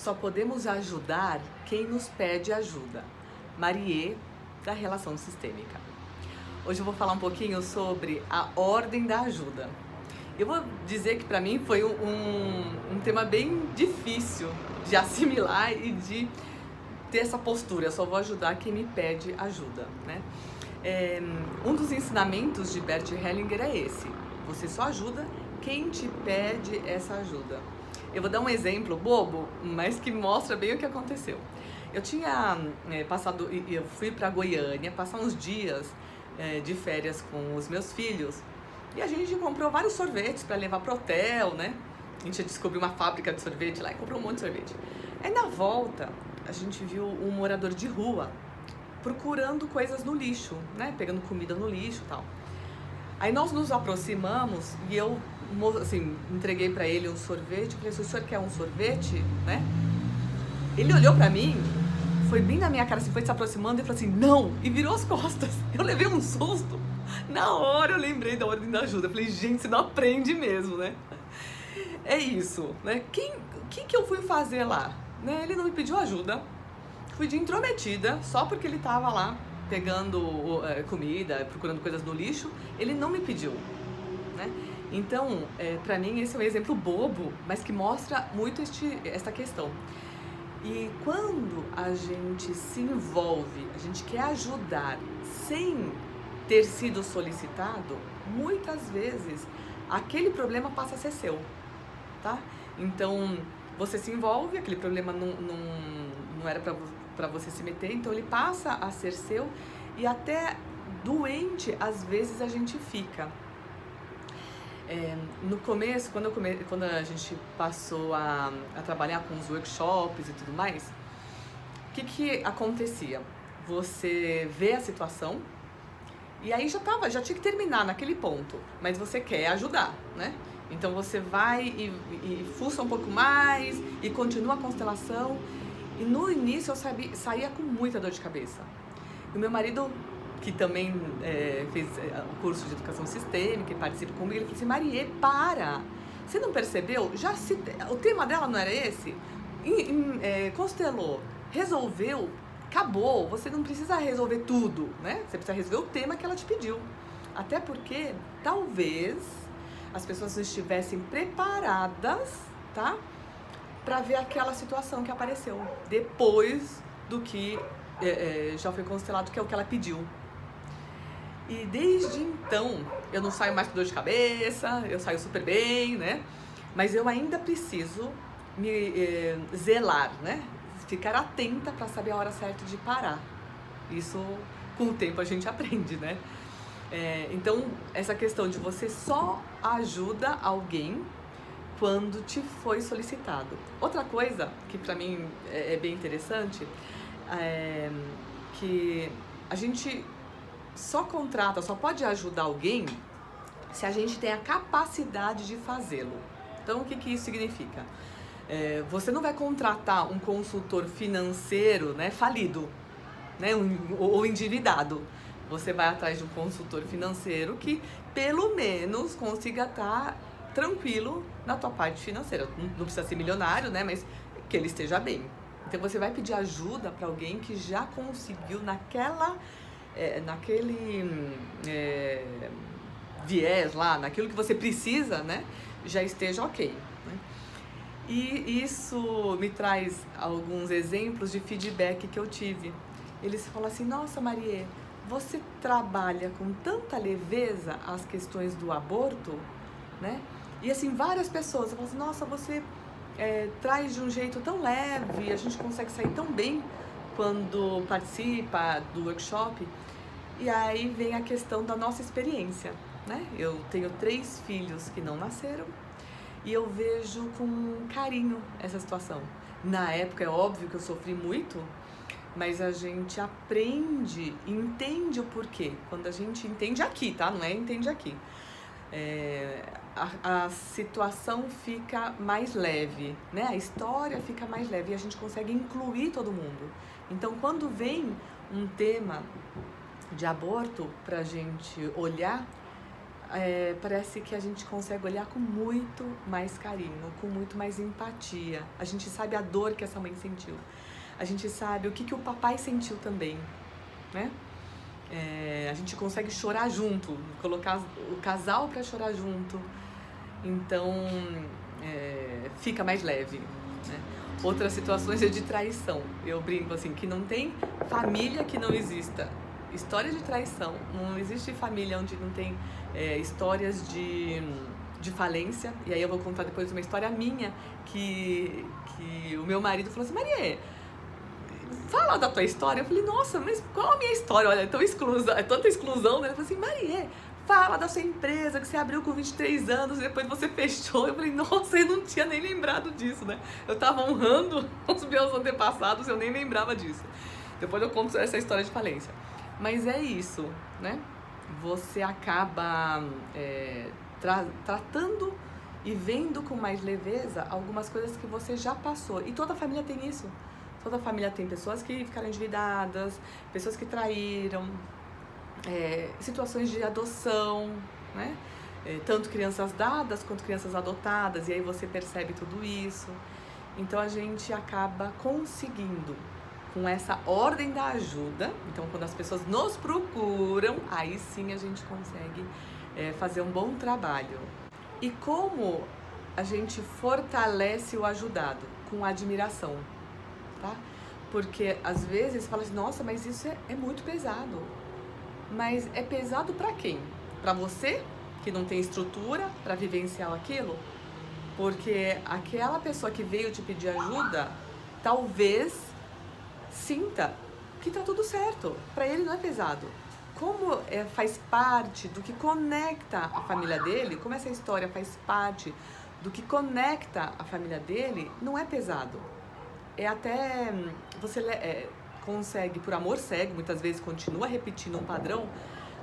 Só podemos ajudar quem nos pede ajuda. Marie, da Relação Sistêmica. Hoje eu vou falar um pouquinho sobre a ordem da ajuda. Eu vou dizer que para mim foi um tema bem difícil de assimilar e de ter essa postura. Eu só vou ajudar quem me pede ajuda, né? Um dos ensinamentos de Bert Hellinger é esse: você só ajuda quem te pede essa ajuda. Eu vou dar um exemplo bobo, mas que mostra bem o que aconteceu. Eu tinha eu fui para Goiânia passar uns dias de férias com os meus filhos e a gente comprou vários sorvetes para levar pro hotel, né? A gente descobriu uma fábrica de sorvete lá e comprou um monte de sorvete. Aí na volta a gente viu um morador de rua procurando coisas no lixo, né? Pegando comida no lixo e tal. Aí nós nos aproximamos e eu, assim, entreguei pra ele um sorvete. Falei assim: o senhor quer um sorvete, né? Ele olhou pra mim, foi bem na minha cara, assim, foi se aproximando e falou assim: não! E virou as costas. Eu levei um susto. Na hora eu lembrei da ordem da ajuda. Eu falei: gente, você não aprende mesmo, né? É isso, né? O que eu fui fazer lá? Né? Ele não me pediu ajuda. Fui de intrometida, só porque ele tava lá pegando comida, procurando coisas no lixo, ele não me pediu, né? Então, pra mim esse é um exemplo bobo, mas que mostra muito essa questão. E quando a gente se envolve, a gente quer ajudar sem ter sido solicitado, muitas vezes aquele problema passa a ser seu, tá? Então, você se envolve, aquele problema não era pra você se meter, então ele passa a ser seu e até doente às vezes a gente fica. No começo, quando a gente passou a trabalhar com os workshops e tudo mais, o que acontecia? Você vê a situação e aí já tinha que terminar naquele ponto, mas você quer ajudar, né? Então você vai e fuça um pouco mais e continua a constelação. E no início eu saía com muita dor de cabeça. E o meu marido, que também fez o curso de educação sistêmica e participa comigo, ele falou assim: Marie, para! Você não percebeu? O tema dela não era esse? Constelou, resolveu, acabou. Você não precisa resolver tudo, né? Você precisa resolver o tema que ela te pediu. Até porque talvez as pessoas não estivessem preparadas, tá? Para ver aquela situação que apareceu depois do que já foi constelado, que é o que ela pediu. E desde então eu não saio mais com dor de cabeça, eu saio super bem, né? Mas eu ainda preciso me zelar, né? Ficar atenta para saber a hora certa de parar. Isso com o tempo a gente aprende, né? Então essa questão de você só ajuda alguém quando te foi solicitado. Outra coisa que pra mim é bem interessante é que a gente só pode ajudar alguém se a gente tem a capacidade de fazê-lo. Então o que isso significa? Você não vai contratar um consultor financeiro, né, falido, né, ou endividado. Você vai atrás de um consultor financeiro que pelo menos consiga estar tranquilo na tua parte financeira. Não precisa ser milionário, né? Mas que ele esteja bem. Então você vai pedir ajuda para alguém que já conseguiu naquele viés lá, naquilo que você precisa, né? Já esteja ok, né? E isso me traz alguns exemplos de feedback que eu tive. Eles falam assim: nossa, Marie, você trabalha com tanta leveza as questões do aborto, né? E assim, várias pessoas falam assim: nossa, você traz de um jeito tão leve, a gente consegue sair tão bem quando participa do workshop. E aí vem a questão da nossa experiência, né? Eu tenho 3 filhos que não nasceram e eu vejo com carinho essa situação. Na época é óbvio que eu sofri muito, mas a gente aprende, entende o porquê. Quando a gente entende aqui, tá? Não é entende aqui. A situação fica mais leve, né? A história fica mais leve e a gente consegue incluir todo mundo. Então, quando vem um tema de aborto pra gente olhar, parece que a gente consegue olhar com muito mais carinho, com muito mais empatia. A gente sabe a dor que essa mãe sentiu. A gente sabe o que o papai sentiu também, né? A gente consegue chorar junto, colocar o casal para chorar junto. Então, fica mais leve, né? Outras situações é de traição. Eu brinco assim, que não tem família que não exista história de traição. Não existe família onde não tem histórias de falência. E aí eu vou contar depois uma história minha que o meu marido falou assim: Maria, fala da tua história. Eu falei: nossa, mas qual a minha história? Olha, é tanta exclusão, né? Ele falou assim: Maria, fala da sua empresa que você abriu com 23 anos e depois você fechou. Eu falei: nossa, eu não tinha nem lembrado disso, né? Eu tava honrando os meus antepassados, eu nem lembrava disso. Depois eu conto essa história de falência. Mas é isso, né? Você acaba tratando e vendo com mais leveza algumas coisas que você já passou. E toda família tem isso. Toda família tem pessoas que ficaram endividadas, pessoas que traíram, situações de adoção, né? Tanto crianças dadas quanto crianças adotadas, e aí você percebe tudo isso. Então a gente acaba conseguindo, com essa ordem da ajuda, então quando as pessoas nos procuram, aí sim a gente consegue fazer um bom trabalho. E como a gente fortalece o ajudado? Com admiração, tá? Porque às vezes fala assim: nossa, mas isso é muito pesado. Mas é pesado para quem? Para você, que não tem estrutura para vivenciar aquilo? Porque aquela pessoa que veio te pedir ajuda, talvez sinta que tá tudo certo. Para ele não é pesado. Como faz parte do que conecta a família dele, como essa história faz parte do que conecta a família dele, não é pesado. Até você consegue, por amor cego, muitas vezes continua repetindo um padrão,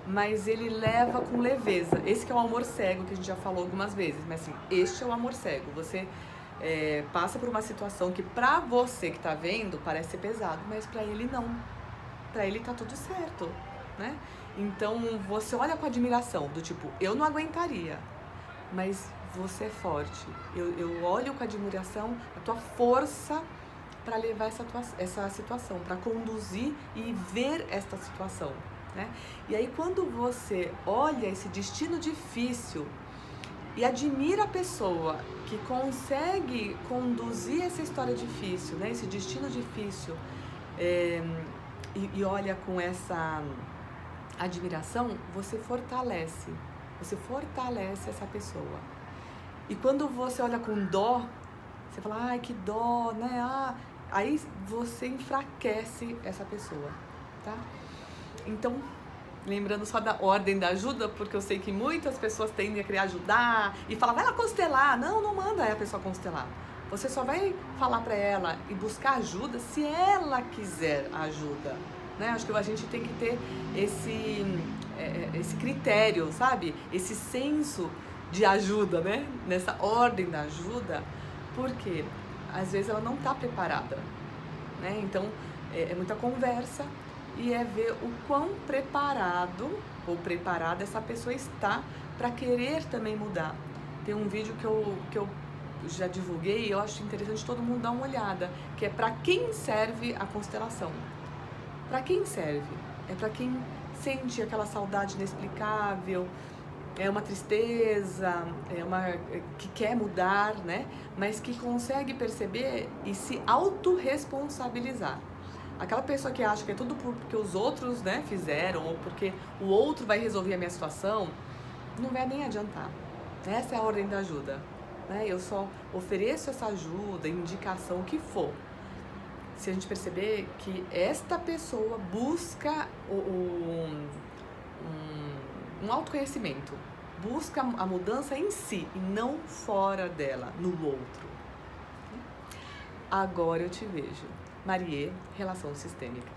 mas ele leva com leveza. Esse que é o amor cego que a gente já falou algumas vezes, mas assim, este é o amor cego. Você passa por uma situação que pra você que tá vendo parece ser pesado, mas pra ele não. Pra ele tá tudo certo, né? Então você olha com admiração, do tipo: eu não aguentaria, mas você é forte. Eu olho com admiração a tua força para levar essa situação, para conduzir e ver esta situação, né? E aí quando você olha esse destino difícil e admira a pessoa que consegue conduzir essa história difícil, né? Esse destino difícil, e olha com essa admiração, você fortalece essa pessoa. E quando você olha com dó, você fala: ai, que dó, né? Aí você enfraquece essa pessoa, tá? Então, lembrando só da ordem da ajuda, porque eu sei que muitas pessoas tendem a querer ajudar e falar: vai lá constelar. Não manda a pessoa constelar. Você só vai falar pra ela e buscar ajuda se ela quiser ajuda, né? Acho que a gente tem que ter esse critério, sabe? Esse senso de ajuda, né? Nessa ordem da ajuda, porque às vezes ela não está preparada, né? Então é muita conversa e ver o quão preparado ou preparada essa pessoa está para querer também mudar. Tem um vídeo que eu já divulguei e eu acho interessante todo mundo dar uma olhada, que é para quem serve a constelação. Para quem serve? É para quem sente aquela saudade inexplicável, é uma tristeza, que quer mudar, né? Mas que consegue perceber e se autorresponsabilizar. Aquela pessoa que acha que é tudo porque os outros, né, fizeram, ou porque o outro vai resolver a minha situação, não vai nem adiantar. Essa é a ordem da ajuda, né? Eu só ofereço essa ajuda, indicação, o que for, se a gente perceber que esta pessoa busca um autoconhecimento, busca a mudança em si e não fora dela, no outro. Agora eu te vejo. Marie, Relação Sistêmica.